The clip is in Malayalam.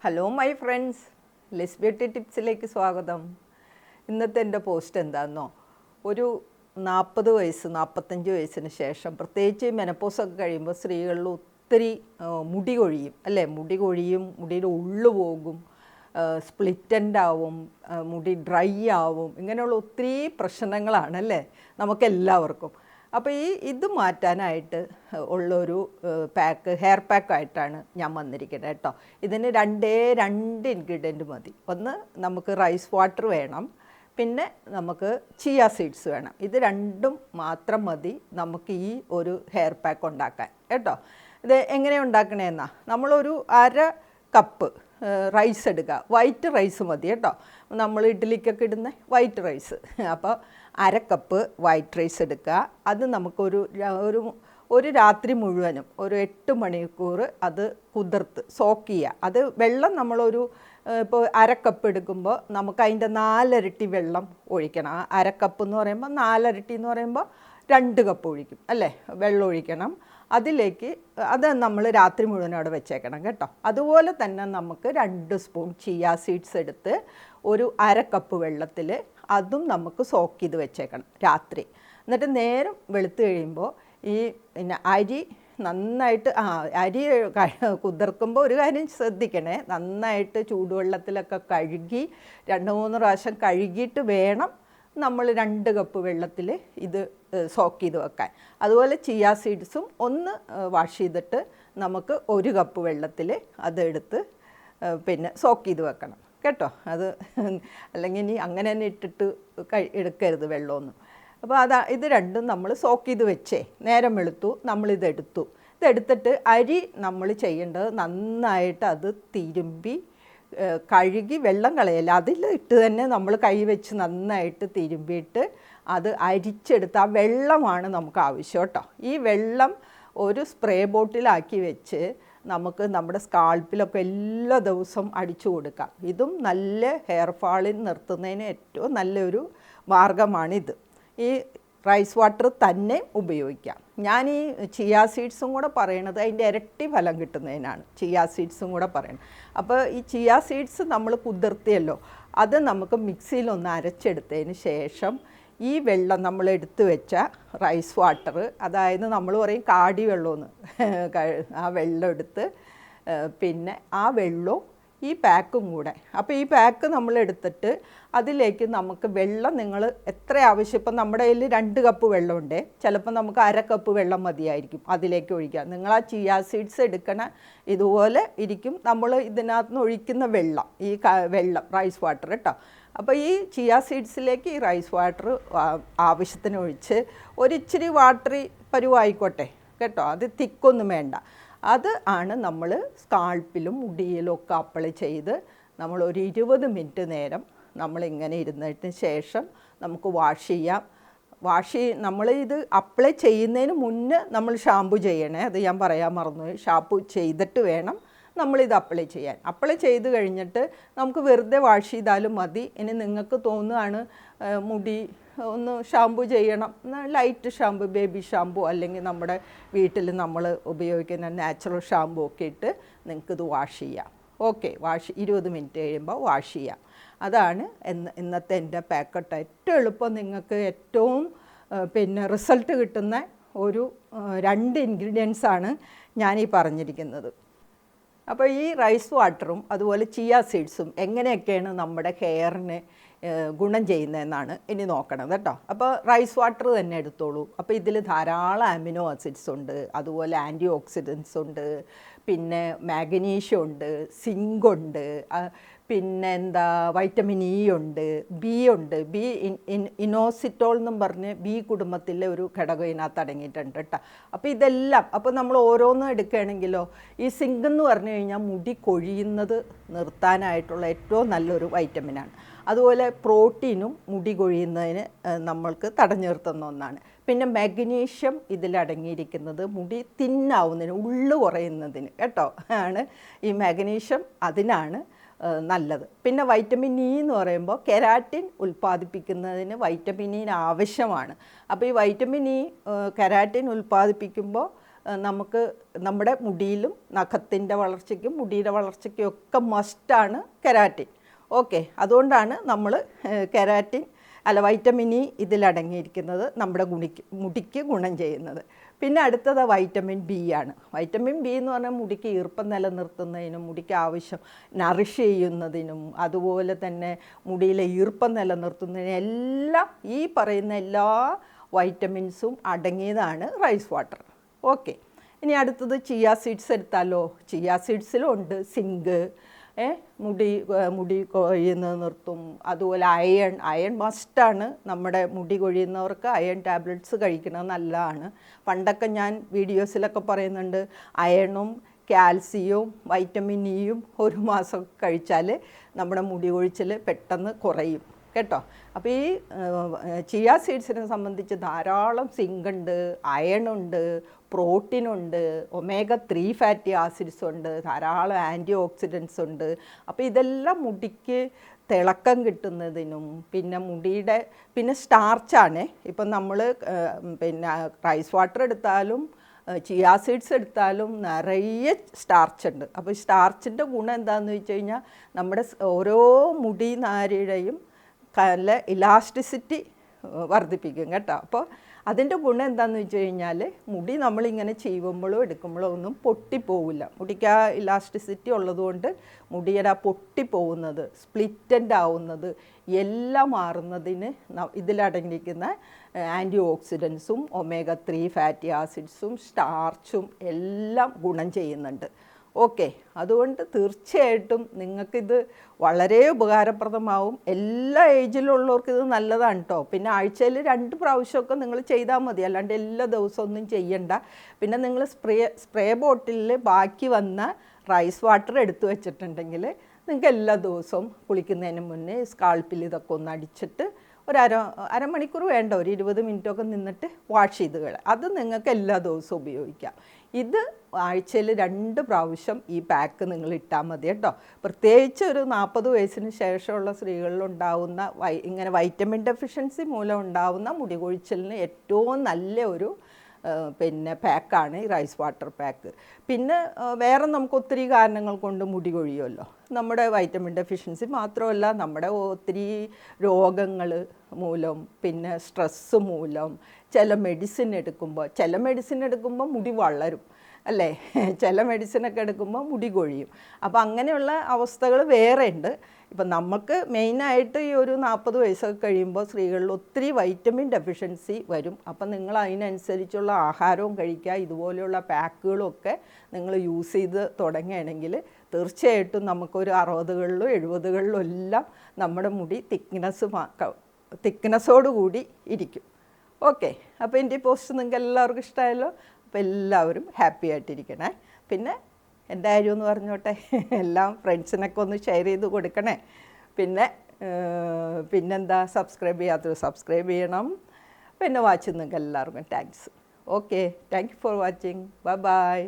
Hello my friends, Liz beauty ടിപ്സിലേക്ക് സ്വാഗതം. ഇന്നത്തെ എൻ്റെ പോസ്റ്റ് എന്താണെന്നോ, ഒരു 40 വയസ്സ് 45 വയസ്സിന് ശേഷം പ്രത്യേകിച്ച് മെനപ്പോസൊക്കെ കഴിയുമ്പോൾ സ്ത്രീകളിൽ ഒത്തിരി മുടി കൊഴിയും അല്ലേ. മുടി കൊഴിയും, മുടിയുടെ ഉള്ളു പോകും, സ്പ്ലിറ്റൻ്റ് ആവും, മുടി ഡ്രൈ ആവും, ഇങ്ങനെയുള്ള ഒത്തിരി പ്രശ്നങ്ങളാണല്ലേ നമുക്കെല്ലാവർക്കും. അപ്പോൾ ഇത് മാറ്റാനായിട്ട് ഉള്ളൊരു ഹെയർ പാക്കായിട്ടാണ് ഞാൻ വന്നിരിക്കുന്നത് കേട്ടോ. ഇതിന് രണ്ട് ഇൻഗ്രീഡിയൻറ്റ് മതി. ഒന്ന്, നമുക്ക് റൈസ് വാട്ടർ വേണം, പിന്നെ നമുക്ക് ചിയ സീഡ്സ് വേണം. ഇത് രണ്ടും മാത്രം മതി നമുക്ക് ഈ ഒരു ഹെയർ പാക്ക് ഉണ്ടാക്കാൻ കേട്ടോ. ഇത് എങ്ങനെ ഉണ്ടാക്കണമെന്നാ, നമ്മളൊരു 1/2 കപ്പ് റൈസ് എടുക്കുക. വൈറ്റ് റൈസ് മതി കേട്ടോ, നമ്മൾ ഇഡ്ഡലിക്കൊക്കെ ഇടുന്ന വൈറ്റ് റൈസ്. അപ്പോൾ 1/2 കപ്പ് വൈറ്റ് റൈസ് എടുക്കുക. അത് നമുക്കൊരു ഒരു രാത്രി മുഴുവനും ഒരു 8 മണിക്കൂർ അത് കുതിർത്ത് സോക്ക് ചെയ്യുക. അത് വെള്ളം നമ്മളൊരു ഇപ്പോൾ 1/2 കപ്പ് എടുക്കുമ്പോൾ നമുക്ക് അതിൻ്റെ 4 ഇരട്ടി വെള്ളം ഒഴിക്കണം. 1/2 കപ്പ് എന്ന് പറയുമ്പോൾ 4 ഇരട്ടി എന്ന് പറയുമ്പോൾ 2 കപ്പ് ഒഴിക്കും അല്ലേ, വെള്ളം ഒഴിക്കണം. അതിലേക്ക് അത് നമ്മൾ രാത്രി മുഴുവൻ അവിടെ വെച്ചേക്കണം കേട്ടോ. അതുപോലെ തന്നെ നമുക്ക് 2 സ്പൂൺ ചിയ സീഡ്സ് എടുത്ത് ഒരു 1/2 കപ്പ് വെള്ളത്തിൽ അതും നമുക്ക് സോക്ക് ചെയ്ത് വെച്ചേക്കണം രാത്രി. എന്നിട്ട് നേരം വെളുത്ത് കഴിയുമ്പോൾ ഈ പിന്നെ അരി നന്നായിട്ട് അരി കുതിർക്കുമ്പോൾ ഒരു കാര്യം ശ്രദ്ധിക്കണേ, നന്നായിട്ട് ചൂടുവെള്ളത്തിലൊക്കെ കഴുകി 2-3 പ്രാവശ്യം കഴുകിയിട്ട് വേണം നമ്മൾ 2 കപ്പ് വെള്ളത്തിൽ ഇത് സോക്ക് ചെയ്ത് വെക്കാൻ. അതുപോലെ ചിയ സീഡ്സും ഒന്ന് വാഷ് ചെയ്തിട്ട് നമുക്ക് 1 കപ്പ് വെള്ളത്തിൽ അതെടുത്ത് പിന്നെ സോക്ക് ചെയ്ത് വെക്കണം കേട്ടോ. അത് അല്ലെങ്കിൽ ഇനി അങ്ങനെ തന്നെ ഇട്ടിട്ട് എടുക്കരുത് വെള്ളമൊന്നും. അപ്പോൾ ഇത് രണ്ടും നമ്മൾ സോക്ക് ചെയ്ത് വെച്ചേ, നേരം വെളുത്തു നമ്മളിതെടുത്തു. ഇതെടുത്തിട്ട് അരി നമ്മൾ ചെയ്യേണ്ടത് നന്നായിട്ട് അത് തിരുമ്പി കഴുകി വെള്ളം കളയല്ല, അതിൽ ഇട്ട് തന്നെ നമ്മൾ കൈ വെച്ച് നന്നായിട്ട് തിരുമ്പിയിട്ട് അത് അരിച്ചെടുത്ത് ആ വെള്ളമാണ് നമുക്ക് ആവശ്യം കേട്ടോ. ഈ വെള്ളം ഒരു സ്പ്രേ ബോട്ടിലാക്കി വെച്ച് നമുക്ക് നമ്മുടെ സ്കാൾപ്പിലൊക്കെ എല്ലാ ദിവസവും അടിച്ചു കൊടുക്കാം. ഇതും നല്ല ഹെയർ ഫാളിൽ നിർത്തുന്നതിന് ഏറ്റവും നല്ലൊരു മാർഗ്ഗമാണിത്. ഈ റൈസ് വാട്ടർ തന്നെ ഉപയോഗിക്കാം. ഞാൻ ഈ ചിയ സീഡ്സും കൂടെ പറയണത് അതിൻ്റെ ഇരട്ടി ഫലം കിട്ടുന്നതിനാണ് ചിയ സീഡ്സും കൂടെ പറയുന്നത്. അപ്പോൾ ഈ ചിയ സീഡ്സ് നമ്മൾ കുതിർത്തിയല്ലോ, അത് നമുക്ക് മിക്സിയിലൊന്ന് അരച്ചെടുത്തതിന് ശേഷം ഈ വെള്ളം നമ്മൾ എടുത്തു വെച്ച റൈസ് വാട്ടർ, അതായത് നമ്മൾ പറയും കാടി വെള്ളമെന്ന്, ആ വെള്ളം എടുത്ത് പിന്നെ ആ വെള്ളവും ഈ പാക്കും കൂടെ. അപ്പോൾ ഈ പാക്ക് നമ്മൾ എടുത്തിട്ട് അതിലേക്ക് നമുക്ക് വെള്ളം നിങ്ങൾ എത്ര ആവശ്യം, ഇപ്പം നമ്മുടെ കയ്യിൽ 2 കപ്പ് വെള്ളമുണ്ട്, ചിലപ്പോൾ നമുക്ക് 1/2 കപ്പ് വെള്ളം മതിയായിരിക്കും അതിലേക്ക് ഒഴിക്കാം. നിങ്ങൾ ആ ചിയ സീഡ്സ് എടുക്കണ ഇതുപോലെ ഇരിക്കും നമ്മൾ ഇതിനകത്ത് നിന്ന് ഒഴിക്കുന്ന വെള്ളം, ഈ വെള്ളം റൈസ് വാട്ടർ കേട്ടോ. അപ്പോൾ ഈ ചിയ സീഡ്സിലേക്ക് ഈ റൈസ് വാട്ടർ ആവശ്യത്തിന് ഒഴിച്ച് ഒരിച്ചിരി വാട്ടറി പരുവായിക്കോട്ടെ കേട്ടോ, അത് തിക്കൊന്നും വേണ്ട. അത് ആണ് നമ്മൾ സ്കാൾപ്പിലും മുടിയിലും ഒക്കെ അപ്ലൈ ചെയ്ത് നമ്മൾ ഒരു 20 മിനിറ്റ് നേരം നമ്മളിങ്ങനെ ഇരുന്നതിന് ശേഷം നമുക്ക് വാഷ് ചെയ്യാം. നമ്മൾ ഇത് അപ്ലൈ ചെയ്യുന്നതിന് മുന്നേ നമ്മൾ ഷാമ്പു ചെയ്യണേ, അത് ഞാൻ പറയാൻ മറന്നുപോയി. ഷാമ്പു ചെയ്തിട്ട് വേണം നമ്മളിത് അപ്ലൈ ചെയ്യാൻ. അപ്ലൈ ചെയ്ത് കഴിഞ്ഞിട്ട് നമുക്ക് വെറുതെ വാഷ് ചെയ്താലും മതി. ഇനി നിങ്ങൾക്ക് തോന്നുകയാണ് മുടി ഒന്ന് ഷാമ്പു ചെയ്യണം, ലൈറ്റ് ഷാമ്പു, ബേബി ഷാമ്പു അല്ലെങ്കിൽ നമ്മുടെ വീട്ടിൽ നമ്മൾ ഉപയോഗിക്കുന്ന നാച്ചുറൽ ഷാമ്പു ഒക്കെ ഇട്ട് നിങ്ങൾക്കിത് വാഷ് ചെയ്യാം. ഓക്കെ, 20 മിനിറ്റ് കഴിയുമ്പോൾ വാഷ് ചെയ്യാം. അതാണ് ഇന്നത്തെ എൻ്റെ പാക്കറ്റ്. ഏറ്റവും എളുപ്പം നിങ്ങൾക്ക് ഏറ്റവും പിന്നെ റിസൾട്ട് കിട്ടുന്ന ഒരു 2 ഇൻഗ്രീഡിയൻസാണ് ഞാനീ പറഞ്ഞിരിക്കുന്നത്. അപ്പോൾ ഈ റൈസ് വാട്ടറും അതുപോലെ ചിയ സീഡ്സും എങ്ങനെയൊക്കെയാണ് നമ്മുടെ ഹെയറിന് ഗുണം ചെയ്യുന്നതെന്നാണ് ഇനി നോക്കണം കേട്ടോ. അപ്പോൾ റൈസ് വാട്ടർ തന്നെ എടുത്തോളൂ. അപ്പോൾ ഇതിൽ ധാരാളം അമിനോ ആസിഡ്സ് ഉണ്ട്, അതുപോലെ ആൻറ്റി ഓക്സിഡൻസ് ഉണ്ട്, പിന്നെ മാഗ്നീഷ്യം ഉണ്ട്, സിങ്ക് ഉണ്ട്, പിന്നെ വൈറ്റമിൻ ഇ ഉണ്ട്, ബി ഉണ്ട്. ഇനോസിറ്റോൾ എന്നും പറഞ്ഞ് ബി കുടുംബത്തിലെ ഒരു ഘടകം ഇതിനകത്ത് അടങ്ങിയിട്ടുണ്ട് കേട്ടോ. അപ്പോൾ ഇതെല്ലാം, അപ്പോൾ നമ്മൾ ഓരോന്നും എടുക്കുകയാണെങ്കിലോ, ഈ സിങ്ക് എന്ന് പറഞ്ഞു കഴിഞ്ഞാൽ മുടി കൊഴിയുന്നത് നിർത്താനായിട്ടുള്ള ഏറ്റവും നല്ലൊരു വൈറ്റമിനാണ്. അതുപോലെ പ്രോട്ടീനും മുടി കൊഴിയുന്നതിന് നമ്മൾക്ക് തടഞ്ഞു നിർത്തുന്ന ഒന്നാണ്. പിന്നെ മാഗ്നീഷ്യം ഇതിലടങ്ങിയിരിക്കുന്നത് മുടി തിന്നാവുന്നതിന്, ഉള്ളു കുറയുന്നതിന് കേട്ടോ ആണ് ഈ മാഗ്നീഷ്യം, അതിനാണ് നല്ലത്. പിന്നെ വൈറ്റമിൻ ഇ എന്ന് പറയുമ്പോൾ കെരാറ്റിൻ ഉൽപ്പാദിപ്പിക്കുന്നതിന് വൈറ്റമിൻ ഇ ആവശ്യമാണ്. അപ്പോൾ ഈ വൈറ്റമിൻ ഇ കെരാറ്റിൻ ഉൽപ്പാദിപ്പിക്കുമ്പോൾ നമുക്ക് നമ്മുടെ മുടിയിലും നഖത്തിൻ്റെ വളർച്ചയ്ക്കും മുടിയുടെ വളർച്ചയ്ക്കും ഒക്കെ മസ്റ്റാണ് കെരാറ്റിൻ. ഓക്കെ, അതുകൊണ്ടാണ് നമ്മൾ കെരാറ്റിൻ വൈറ്റമിൻ ഇ ഇതിലടങ്ങിയിരിക്കുന്നത് നമ്മുടെ മുടിക്ക് ഗുണം ചെയ്യുന്നത്. പിന്നെ അടുത്തത് വൈറ്റമിൻ ബി ആണ്. വൈറ്റമിൻ ബി എന്ന് പറഞ്ഞാൽ മുടിക്ക് ഈർപ്പം നിലനിർത്തുന്നതിനും മുടിക്ക് ആവശ്യം നറിഷ് ചെയ്യുന്നതിനും അതുപോലെ തന്നെ മുടിയിലെ ഈർപ്പം നിലനിർത്തുന്നതിനും എല്ലാം ഈ പറയുന്ന എല്ലാ വൈറ്റമിൻസും അടങ്ങിയതാണ് റൈസ് വാട്ടർ. ഓക്കെ, ഇനി അടുത്തത് ചിയ സീഡ്സ് എടുത്താലോ. ചിയ സീഡ്സിലും ഉണ്ട് സിങ്ക്, മുടി കൊഴിയുന്നത് നിർത്തും. അതുപോലെ അയൺ മസ്റ്റാണ്. നമ്മുടെ മുടി കൊഴിയുന്നവർക്ക് അയൺ ടാബ്ലറ്റ്സ് കഴിക്കുന്നത് നല്ലതാണ്. പണ്ടൊക്കെ ഞാൻ വീഡിയോസിലൊക്കെ പറയുന്നുണ്ട് അയണും കാൽസ്യവും വൈറ്റമിൻ ഇയും ഒരു മാസം കഴിച്ചാൽ നമ്മുടെ മുടി കൊഴിച്ചിൽ പെട്ടെന്ന് കുറയും കേട്ടോ. അപ്പോൾ ഈ ചിയ സീഡ്സിനെ സംബന്ധിച്ച് ധാരാളം സിങ്ക് ഉണ്ട്, അയണുണ്ട്, പ്രോട്ടീനുണ്ട്, ഒമേഗ-3 ഫാറ്റി ആസിഡ്സ് ഉണ്ട്, ധാരാളം ആൻറ്റി ഓക്സിഡൻസ് ഉണ്ട്. അപ്പോൾ ഇതെല്ലാം മുടിക്ക് തിളക്കം കിട്ടുന്നതിനും പിന്നെ സ്റ്റാർച്ചാണ്. ഇപ്പം നമ്മൾ പിന്നെ റൈസ് വാട്ടർ എടുത്താലും ചിയ സീഡ്സ് എടുത്താലും നിറയെ സ്റ്റാർച്ച് ഉണ്ട്. അപ്പോൾ സ്റ്റാർച്ചിൻ്റെ ഗുണം എന്താണെന്ന് വെച്ച് കഴിഞ്ഞാൽ നമ്മുടെ ഓരോ മുടി നാരുടെയും നല്ല ഇലാസ്റ്റിസിറ്റി വർദ്ധിപ്പിക്കും കേട്ടോ. അപ്പോൾ അതിൻ്റെ ഗുണം എന്താണെന്ന് വെച്ച് കഴിഞ്ഞാൽ മുടി നമ്മളിങ്ങനെ ചെയ്യുമ്പോഴോ എടുക്കുമ്പോഴോ ഒന്നും പൊട്ടിപ്പോവില്ല. മുടിക്ക് ആ ഇലാസ്റ്റിസിറ്റി ഉള്ളതുകൊണ്ട് മുടിയുടെ പൊട്ടിപ്പോകുന്നത്, സ്പ്ലിറ്റൻ്റ് ആവുന്നത് എല്ലാം മാറുന്നതിന് ഇതിലടങ്ങിയിരിക്കുന്ന ആൻറ്റി ഓക്സിഡൻസും ഒമേഗ-3 ഫാറ്റി ആസിഡ്സും സ്റ്റാർച്ചും എല്ലാം ഗുണം ചെയ്യുന്നുണ്ട്. ഓക്കെ, അതുകൊണ്ട് തീർച്ചയായിട്ടും നിങ്ങൾക്കിത് വളരെ ഉപകാരപ്രദമാവും. എല്ലാ ഏജിലുള്ളവർക്ക് ഇത് നല്ലതാണ് കേട്ടോ. പിന്നെ ആഴ്ചയിൽ 2 പ്രാവശ്യമൊക്കെ നിങ്ങൾ ചെയ്താൽ മതി, അല്ലാണ്ട് എല്ലാ ദിവസവും ഒന്നും ചെയ്യണ്ട. പിന്നെ നിങ്ങൾ സ്പ്രേ ബോട്ടിലിൽ ബാക്കി വന്ന റൈസ് വാട്ടർ എടുത്തു വെച്ചിട്ടുണ്ടെങ്കിൽ നിങ്ങൾക്ക് എല്ലാ ദിവസവും കുളിക്കുന്നതിന് മുന്നേ സ്കാൾപ്പിൽ ഇതൊക്കെ ഒന്ന് അടിച്ചിട്ട് അരമണിക്കൂർ വേണ്ട, ഒരു 20 മിനിറ്റൊക്കെ നിന്നിട്ട് വാഷ് ചെയ്ത് കളയാം. അത് നിങ്ങൾക്ക് എല്ലാ ദിവസവും ഉപയോഗിക്കാം. ഇത് ആഴ്ചയിൽ 2 പ്രാവശ്യം ഈ പാക്ക് നിങ്ങൾ ഇട്ടാൽ മതി കേട്ടോ. പ്രത്യേകിച്ച് ഒരു 40 വയസ്സിന് ശേഷമുള്ള സ്ത്രീകളിലുണ്ടാവുന്ന ഇങ്ങനെ വൈറ്റമിൻ ഡെഫിഷ്യൻസി മൂലം ഉണ്ടാവുന്ന മുടി കൊഴിച്ചിലിന് ഏറ്റവും നല്ല ഒരു പിന്നെ പാക്കാണ് ഈ റൈസ് വാട്ടർ പാക്ക്. പിന്നെ വേറെ നമുക്ക് ഒത്തിരി കാരണങ്ങൾ കൊണ്ട് മുടി കൊഴിയുമല്ലോ. നമ്മുടെ വൈറ്റമിൻ ഡെഫിഷ്യൻസി മാത്രമല്ല, നമ്മുടെ ഒത്തിരി രോഗങ്ങൾ മൂലം, പിന്നെ സ്ട്രെസ്സ് മൂലം, ചില മെഡിസിൻ എടുക്കുമ്പോൾ മുടി വളരും അല്ലേ, ചില മെഡിസിനൊക്കെ എടുക്കുമ്പോൾ മുടി കൊഴിയും. അപ്പോൾ അങ്ങനെയുള്ള അവസ്ഥകൾ വേറെ ഉണ്ട്. ഇപ്പം നമുക്ക് മെയിനായിട്ട് ഈ ഒരു 40 വയസ്സൊക്കെ കഴിയുമ്പോൾ സ്ത്രീകളിൽ ഒത്തിരി വൈറ്റമിൻ ഡെഫിഷ്യൻസി വരും. അപ്പം നിങ്ങൾ അതിനനുസരിച്ചുള്ള ആഹാരവും കഴിക്കുക, ഇതുപോലെയുള്ള പാക്കുകളും ഒക്കെ നിങ്ങൾ യൂസ് ചെയ്ത് തുടങ്ങുകയാണെങ്കിൽ തീർച്ചയായിട്ടും നമുക്കൊരു 60കളിലും 70കളിലും എല്ലാം നമ്മുടെ മുടി തിക്നെസ്സോടുകൂടി ഇരിക്കും. ഓക്കെ, അപ്പോൾ എൻ്റെ പോസ്റ്റ് നിങ്ങൾക്ക് എല്ലാവർക്കും ഇഷ്ടമായല്ലോ. അപ്പോൾ എല്ലാവരും ഹാപ്പി ആയിട്ടിരിക്കണേ. പിന്നെ എൻ്റെ കാര്യം എന്ന് പറഞ്ഞോട്ടെ, എല്ലാം ഫ്രണ്ട്സിനൊക്കെ ഒന്ന് ഷെയർ ചെയ്ത് കൊടുക്കണേ. പിന്നെന്താ, സബ്സ്ക്രൈബ് ചെയ്യാത്തവർ സബ്സ്ക്രൈബ് ചെയ്യണം. പിന്നെ വാച്ച് നിങ്ങൾക്ക് എല്ലാവർക്കും thanks. Okay, thank you for watching. By.